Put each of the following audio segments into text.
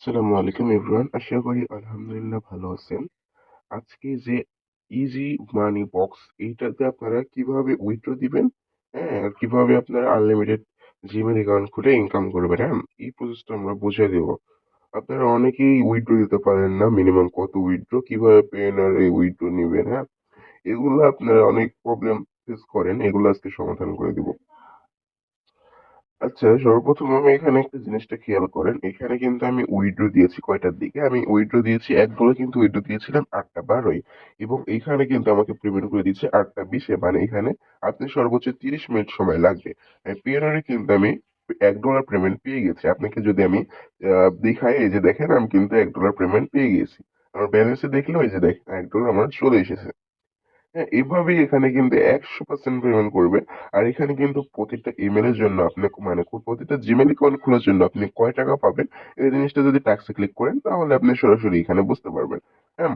আসসালামু আলাইকুম এভরিওয়ান। আশা করি আলহামদুলিল্লাহ ভালো আছেন। আজকে যে ইজি মানি বক্স এইটাতে আপনারা কিভাবে উইথড্র দিবেন, হ্যাঁ, আর কিভাবে আপনারা আনলিমিটেড জিমেইল অ্যাকাউন্ট খুলে ইনকাম করবেন, হ্যাঁ, এই প্রসেসটা আমরা বুঝিয়ে দেব। আপনারা অনেকেই উইথড্র দিতে পারেন না, মিনিমাম কত উইথড্র, কিভাবে পেন এই উইথড্র নিবেন, হ্যাঁ, এগুলো আপনারা অনেক প্রবলেম ফেস করেন, এগুলো আজকে সমাধান করে দিব। আচ্ছা, সর্বপ্রথম আমি এখানে একটা জিনিসটা খেয়াল করেন। এখানে কিন্তু আমি উইথড্র দিয়েছি কয়টার দিকে? আমি উইথড্র দিয়েছি $1 কিন্তু উইথড্র দিয়েছিলাম ৮টা ১২-ই এবং এইখানে কিন্তু আমাকে পেমেন্ট করে দিচ্ছে ৮টা ২০-এ। মানে এখানে আপনি সর্বোচ্চ ৩০ মিনিট সময় লাগবে। পেয়ারারে কিন্তু আমি $1 পেমেন্ট পেয়ে গেছি। আপনাকে যদি আমি দেখাই, এই যে দেখেন আমি কিন্তু $1 পেমেন্ট পেয়ে গেছি। আমার ব্যালেন্সে দেখলেও এই যে দেখেন $1 আমার চলে এসেছে। হ্যাঁ, এভাবেই এখানে কিন্তু 100% পেমেন্ট করবে। আর এখানে কিন্তু প্রতিটা ইমেইলের জন্য আপনি মানে প্রতিটা জিমেইল অ্যাকাউন্ট খোলার জন্য আপনি কয় টাকা পাবেন, এই জিনিসটা যদি ট্যাক্সে ক্লিক করেন তাহলে আপনি সরাসরি এখানে বুঝতে পারবেন। হ্যাঁ,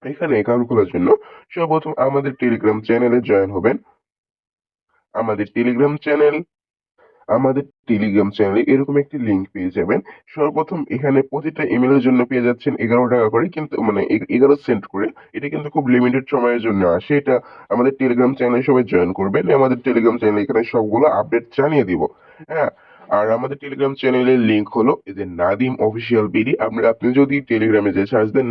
এখানে অ্যাকাউন্ট খোলার জন্য সর্বপ্রথম আমাদের টেলিগ্রাম চ্যানেলে জয়েন হবেন। আমাদের টেলিগ্রাম চ্যানেল আমাদের টেলিগ্রাম চ্যানেলে এরকম একটি লিংক পেয়ে যাবেন। সর্বপ্রথম এখানে প্রতিটা ইমেইলের জন্য পেয়ে যাচ্ছেন ৳11 করে, কিন্তু মানে 11 সেন্ট করে। এটা কিন্তু খুব লিমিটেড সময়ের জন্য আসে। এটা আমাদের টেলিগ্রাম চ্যানেলে সবাই জয়েন করবেন। আমাদের টেলিগ্রাম চ্যানেলে এখানে সবগুলো আপডেট জানিয়ে দিব। হ্যাঁ, আর আমাদের টেলিগ্রাম চ্যানেলের লিংক হলো এই যে নাদিম অফিসিয়াল বিডি। আপনি যদি টেলিগ্রামে যে সার্চ দেন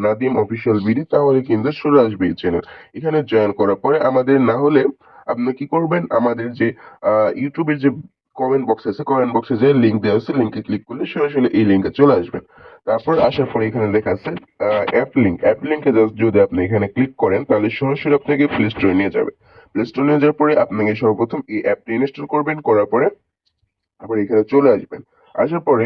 নাদিম অফিসিয়াল বিডি তাহলে কিন্তু চলে আসবে এই চ্যানেল। এখানে জয়েন করার পরে আমাদের না হলে আপনি কি করবেন, আমাদের যে ইউটিউবের যে কমেন্ট বক্স আছে, কমেন্ট বক্সে যে লিংক দেওয়া আছে, লিংকে ক্লিক করলে সরাসরি এই লিংকে চলে আসবেন। তারপর আসার পরে এখানে লেখা আছে অ্যাপ লিংকে জাস্ট যদি আপনি এখানে ক্লিক করেন তাহলে সরাসরি আপনাকে প্লে স্টোরে নিয়ে যাবে। প্লে স্টোরে নিয়ে যাওয়ার পরে আপনাকে সর্বপ্রথম এই অ্যাপটি ইনস্টল করবেন, করার পরে আবার এখানে চলে আসবেন। আসার পরে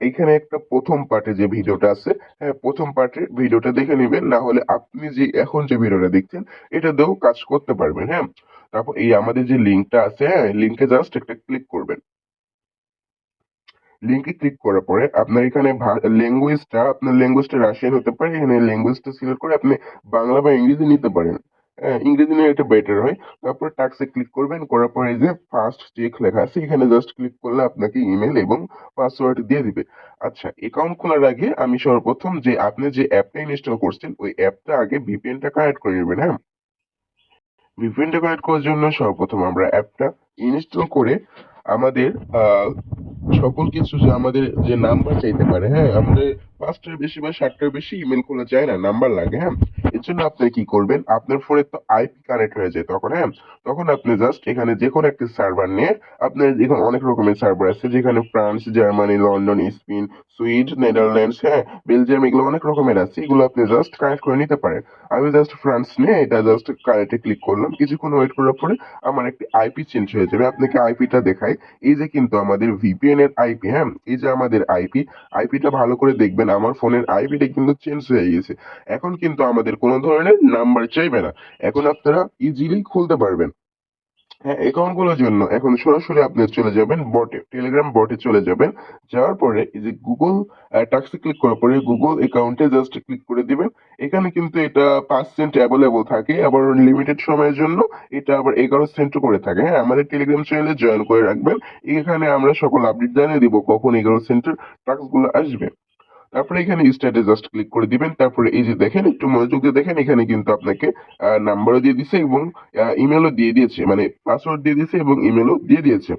এখানে একটা প্রথম পার্টে যে ভিডিওটা আছে, হ্যাঁ, প্রথম পার্টের ভিডিওটা দেখে নিবেন, না হলে আপনি যে এখন যে ভিডিওটা দেখছেন এটা দিয়েও কাজ করতে পারবেন। হ্যাঁ, তারপর এই আমাদের যে লিঙ্কটা আছে, হ্যাঁ, লিঙ্কে জাস্ট একটা ক্লিক করবেন। লিঙ্কে ক্লিক করার পরে আপনার এখানে আপনার ল্যাঙ্গুয়েজটা রাশিয়ান হতে পারে। এখানে ল্যাঙ্গুয়েজটা সিলেক্ট করে আপনি বাংলা বা ইংরেজি নিতে পারেন। হ্যাঁ, ইংরেজি নিলে এটা বেটার হয়। তারপর টাক্সে ক্লিক করবেন, করার পরে এই যে ফার্স্ট চেক লেখা আছে এখানে জাস্ট ক্লিক করলে আপনাকে ইমেল এবং পাসওয়ার্ড দিয়ে দিবে। আচ্ছা, অ্যাকাউন্ট খোলার আগে আমি সর্বপ্রথম যে আপনি যে অ্যাপটা ইনস্টল করছেন ওই অ্যাপটা আগে ভিপিএনটা কানেক্ট করে নেবেন। হ্যাঁ, ভিপিএনটা কানেক্ট করার জন্য সর্বপ্রথম আমরা অ্যাপটা ইনস্টল করে আমাদের আহ সকল কিছু যে আমাদের যে নাম্বার চাইতে পারে, হ্যাঁ, আমাদের 5টার বেশি বা 7টার বেশি ইমেল খোলা যায় না, নাম্বার লাগে। হ্যাঁ, এর জন্য আপনি কি করবেন, আপনার ফোনে তো আইপি কানেক্ট হয়ে যায় তখন। হ্যাঁ, তখন আপনি জাস্ট এখানে যে কোনো একটি সার্ভার নিয়ে, আপনার এখানে অনেক রকমের সার্ভার আছে যেখানে France, Germany, London, Spain, সুইড, Netherlands, হ্যাঁ, বেলজিয়াম, এগুলো অনেক রকমের আছে, এগুলো আপনি জাস্ট কানেক্ট করে নিতে পারেন। আমি জাস্ট ফ্রান্স নিয়ে এটা জাস্ট কানেক্টে ক্লিক করলাম, কিছুক্ষণ ওয়েট করার পরে আমার একটি আইপি চেঞ্জ হয়ে যাবে। আপনাকে আইপিটা দেখাই। এই যে কিন্তু আমাদের ভিপিএন এর আইপি, হ্যাঁ, এই যে আমাদের আইপিটা ভালো করে দেখবেন, আমার ফোনের আইপিটা কিন্তু চেঞ্জ হয়ে গেছে। এখন কিন্তু আমাদের কোনো ধরনের নাম্বার চাইবে না। এখন আপনারা ইজিলি খুলতে পারবেন। হ্যাঁ, অ্যাকাউন্ট গুলোর জন্য এখন সরাসরি আপনি চলে যাবেন বটে, টেলিগ্রাম বটে চলে যাবেন। যাওয়ার পরে এই যে গুগল টাক্সে ক্লিক করার পরে গুগল অ্যাকাউন্টে জাস্ট ক্লিক করে দিবেন। এখানে কিন্তু এটা 5 সেন্ট অ্যাভেলেবল থাকে, আবার লিমিটেড সময়ের জন্য এটা আবার 11 সেন্ট করে থাকে। হ্যাঁ, আমাদের টেলিগ্রাম চ্যানেলে জয়েন করে রাখবেন। এখানে আমরা সকল আপডেট জানিয়ে দিব কখন 11 সেন্টের টাস্ক গুলো আসবে। তারপরে এখানে স্টার্টে জাস্ট ক্লিক করে দিবেন। তারপরে এই যে দেখেন, একটু মনোযোগ দিয়ে দেখেন, এখানে কিন্তু আপনাকে নাম্বারও দিয়ে দিছে এবং ইমেলও দিয়ে দিয়েছে, মানে পাসওয়ার্ড দিয়ে দিয়েছে এবং ইমেলও দিয়ে দিয়েছে।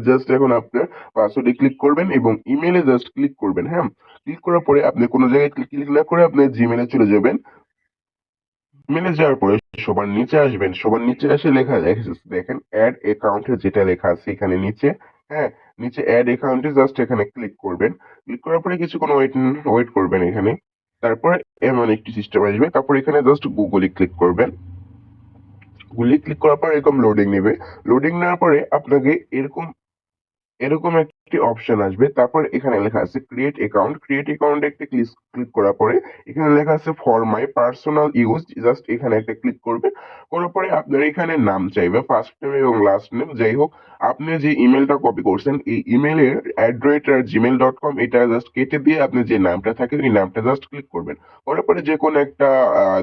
জাস্ট এখন আপনার পাসওয়ার্ডে ক্লিক করবেন এবং ইমেলে জাস্ট ক্লিক করবেন। হ্যাঁ, ক্লিক করার পরে আপনি কোনো জায়গায় ক্লিক না করে আপনি জিমেলে চলে যাবেন। জিমেলে যাওয়ার পরে সবার নিচে আসবেন, সবার নিচে এসে লেখা দেখেন অ্যাড অ্যাকাউন্টে যেটা লেখা আছে এখানে নিচে। হ্যাঁ, নিচে অ্যাড অ্যাকাউন্টে জাস্ট এখানে ক্লিক করবেন। ক্লিক করার পরে কিছুক্ষণ ওয়েট করবেন এখানে। তারপরে এমন একটি সিস্টেম আসবে, তারপর এখানে জাস্ট গুগলে ক্লিক করবেন। গুগলে ক্লিক করার পর এরকম লোডিং নেবে। লোডিং নেওয়ার পরে আপনাকে এরকম এরকম একটি অপশন আসবে। তারপর এখানে লেখা আছে ক্রিয়েট অ্যাকাউন্ট। ক্রিয়েট অ্যাকাউন্টে একটা ক্লিক করার পরে এখানে লেখা আছে for my personal use, just এখানে একটা ক্লিক করবে। করার পরে আপনার এখানে নাম চাইবে, ফার্স্ট নেম এবং লাস্ট নেম যাই হোক। আপনি যে ইমেলটা কপি করছেন এই ইমেলের @gmail.com এটা জাস্ট কেটে দিয়ে আপনি যে নামটা থাকে ওই নামটা জাস্ট ক্লিক করবেন। করার পরে যে কোনো একটা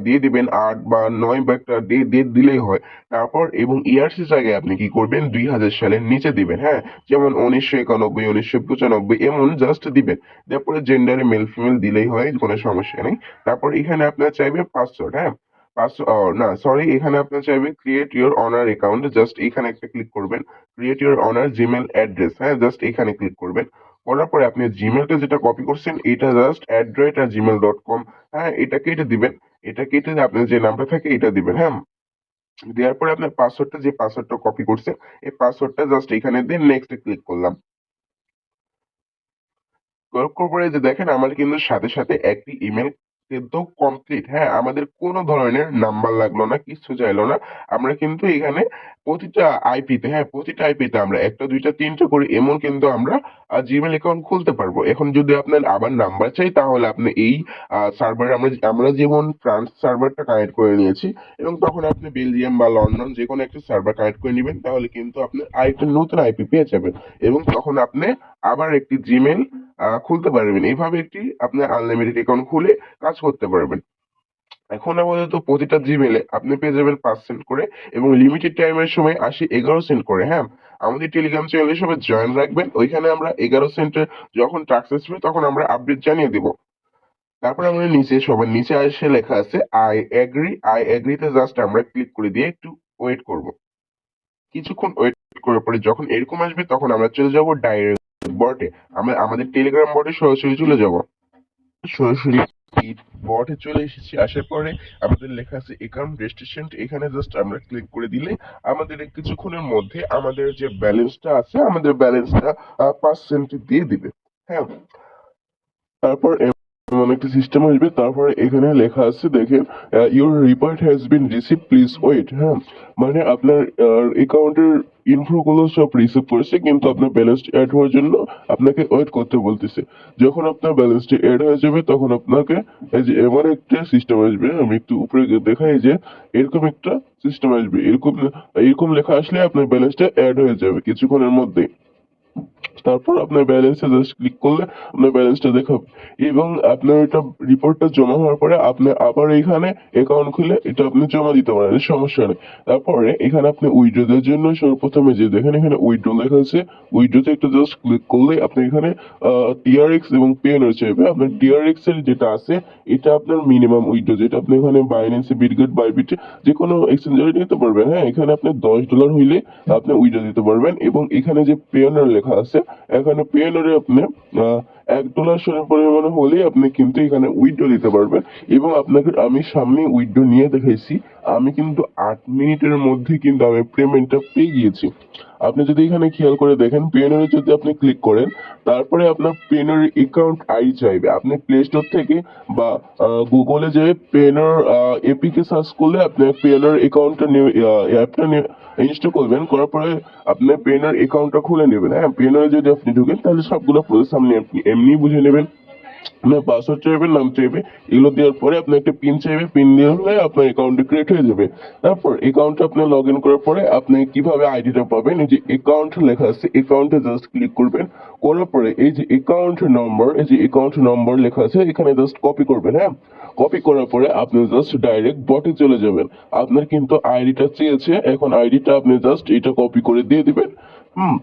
দিয়ে দিবেন, 8 বা 9 বা একটা ডেট দিলেই হয়। তারপর এবং ইয়ার্স এর জায়গায় আপনি কি করবেন, 2000 সালের নিচে দিবেন। হ্যাঁ, যেমন 1991, 1995 এমন জাস্ট দিবেন। তারপরে জেন্ডারে মেল ফিমেল দিলেই হয়, কোনো সমস্যা নেই। তারপর এখানে আপনার চাইবে পাসওয়ার্ড, হ্যাঁ? না সরি, এখানে আপনার চাইবে create your honour account, just এখানে একটা ক্লিক করবেন। Create your honour Gmail address, হ্যাঁ, জাস্ট এখানে ক্লিক করবেন। করার পরে আপনি জিমেলটা যেটা কপি করছেন এটা জাস্ট @gmail.com, হ্যাঁ, এটা কেটে দিবেন। এটা কেটে আপনার যে নামটা থাকে এটা দিবেন, হ্যাঁ। দেওয়ার পরে আপনার পাসওয়ার্ডটা, যে পাসওয়ার্ডটা কপি করছেন এই পাসওয়ার্ডটা জাস্ট এখানে দিয়ে নেক্সট ক্লিক করলাম। করার পরে যে দেখেন আমার কিন্তু সাথে সাথে একটি ইমেল কিন্তু কমপ্লিট, হ্যাঁ, আমাদের কোনো ধরনের নাম্বার লাগলো না, কিছু চাইলো না। আমরা কিন্তু এখানে প্রতিটা আইপিতে, হ্যাঁ, প্রতিটা আইপিতে আমরা একটা দুইটা তিনটা করে এমন কিন্তু আমরা জিমেল অ্যাকাউন্ট খুলতে পারবো। এখন যদি আপনার আবার নাম্বার চাই তাহলে আপনি এই সার্ভার, আমরা যেমন ফ্রান্স সার্ভারটা কানেক্ট করে নিয়েছি এবং তখন আপনি বেলজিয়াম বা লন্ডন যে কোনো একটা সার্ভার কানেক্ট করে নেবেন, তাহলে কিন্তু আপনি আরেকটা নতুন আইপি পেয়ে যাবেন এবং তখন আপনি আবার একটি জিমেল খুলতে পারবেন। এভাবে একটি আপনি আনলিমিটেড অ্যাকাউন্ট খুলে কাজ করতে পারবেন। এখন আপাতত প্রতিটা জিমেলে আপনি পেয়ে যাবেন 5 সেন্ট করে এবং লিমিটেড টাইমের সময় 11 সেন্ট করে, হ্যাঁ। আমাদের টেলিগ্রাম চ্যানেলে সবাই জয়েন রাখবেন, ওইখানে আমরা 11 সেন্টের যখন টাস্ক আসবে তখন আমরা আপডেট জানিয়ে দিব। তারপর আমরা নিচে, সবার নিচে এসে লেখা আছে আই এগ্রিতে জাস্ট আমরা ক্লিক করে দিয়ে একটু ওয়েট করব। কিছুক্ষণ ওয়েট করার পরে যখন এরকম আসবে তখন আমরা চলে যাব ডাইরেক্ট বটে, আমরা আমাদের টেলিগ্রাম বটে সরাসরি চলে যাব। সরাসরি বটে চলে এসেছি, আসার পরে আমাদের লেখা আছে অ্যাকাউন্ট রেজিস্ট্রেশন, এখানে জাস্ট আমরা ক্লিক করে দিলে আমাদের এই কিছুক্ষণের মধ্যে আমাদের যে ব্যালেন্সটা আছে আমাদের ব্যালেন্সটা 5 সেন্ট দিয়ে দিবে, হ্যাঁ। তারপর এমন একটা সিস্টেম আসবে, তারপরে এখানে লেখা আছে দেখেন your report has been receive please wait, হ্যাঁ, মানে আপনার অ্যাকাউন্টের ইনফো গুলো সব রিসিভ করেছে কিন্তু আপনার ব্যালেন্স অ্যাড হওয়ার জন্য আপনাকে ওয়েট করতে বলতেছে। যখন আপনার ব্যালেন্সটি অ্যাড হয়ে যাবে তখন আপনাকে এই যে এমন একটা সিস্টেম আসবে, আমি একটু উপরে দেখাই যে এরকম একটা সিস্টেম আসবে, এরকম এরকম লেখা আসলে আপনার ব্যালেন্সটা অ্যাড হয়ে যাবে কিছুক্ষণের মধ্যে। তারপর আপনার ব্যালেন্সে জাস্ট ক্লিক করলে আপনার ব্যালেন্সটা দেখাবে এবং আপনার এটা রিপোর্টটা জমা হওয়ার পরে আপনি আবার এখানে অ্যাকাউন্ট খুলে এটা আপনি জমা দিতে পারেন, সমস্যা নেই। তারপরে এখানে আপনি উইথড্রোদের জন্য সর্বপ্রথমে যে দেখেন এখানে উইথড্রো লেখা আছে, উইথড্রোতে একটা জাস্ট ক্লিক করলে আপনি এখানে টিআরএক্স এবং পেনও চাইবে। আপনার টিআরএক্স এর যেটা আছে এটা আপনার মিনিমাম উইথড্রো, যেটা আপনি এখানে বাইন্যান্সে, বিটগেট, বাইবিটে যে কোনো এক্সচেঞ্জারে নিতে পারবেন, হ্যাঁ। এখানে আপনি $10 হইলে আপনি উইথড্রো দিতে পারবেন এবং এখানে যে পেওনার লেখা আছে এখানে পেওনারে আপনি $1 পরিমাণ হলেই আপনি কিন্তু এখানে উইথড্র দিতে পারবেন এবং আপনাকে আমি সামনে উইথড্র নিয়ে দেখাইছি, আমি কিন্তু 8 মিনিটের মধ্যে কিন্তু আমি পেমেন্টটা পেয়ে গিয়েছি। আপনি যদি এখানে খেয়াল করে দেখেন পেওনারে যদি আপনি ক্লিক করেন তারপরে আপনার পেওনার অ্যাকাউন্ট আইডি চাইবে, আপনি প্লে স্টোর থেকে বা গুগলে যে পেওনার এপিকে সার্চ করলে আপনি পেওনার অ্যাকাউন্টটা অ্যাপটা ইনস্টল করবেন, করার পরে আপনি পেওনার অ্যাকাউন্টটা খুলে নেবেন, হ্যাঁ। পেওনারে যদি আপনি ঢুকেন তাহলে সবগুলো প্রসেস আপনি এমনি বুঝে নেবেন। আপনার পাসওয়ার্ড চাইবে, নাম চাইবে, এগুলো দেওয়ার পরে আপনি একটা পিন চাইবে, পিন দেওয়া হলে আপনার অ্যাকাউন্টটা ক্রিয়েট হয়ে যাবে। তারপর অ্যাকাউন্টে আপনি লগ ইন করার পরে আপনি কিভাবে আইডিটা পাবেন, এই যে অ্যাকাউন্ট লেখা আছে অ্যাকাউন্টে জাস্ট ক্লিক করবেন, করার পরে এই যে অ্যাকাউন্ট নম্বর, এই যে অ্যাকাউন্ট নম্বর লেখা আছে এখানে জাস্ট কপি করবেন, হ্যাঁ। কপি করার পরে আপনি জাস্ট ডাইরেক্ট বটে চলে যাবেন। আপনার কিন্তু আইডিটা চেয়েছে, এখন আইডিটা আপনি জাস্ট এটা কপি করে দিয়ে দিবেন।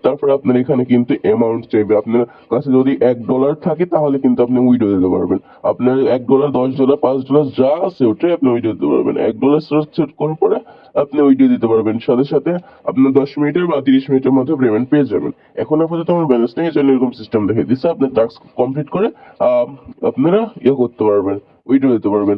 তারপর আপনার এখানে কিন্তু অ্যামাউন্ট চাইবে, আপনার কাছে যদি $1 থাকে তাহলে কিন্তু আপনি উইথড্র দিতে পারবেন। আপনার $1, $10, $5 যা আছে ওটাই আপনি উইথড্র দিতে পারবেন। $1 সেট করার পরে আপনি উইথড্র দিতে পারবেন, সাথে সাথে আপনার 10 মিনিটের বা 30 মিনিটের মধ্যে পেমেন্ট পেয়ে যাবেন। এখন আপাতত আমার ব্যালেন্স নেই, এজন্য এরকম সিস্টেম দেখে দিচ্ছে। আপনার টাস্ক কমপ্লিট করে আপনারা করতে পারবেন, উইথড্র দিতে পারবেন।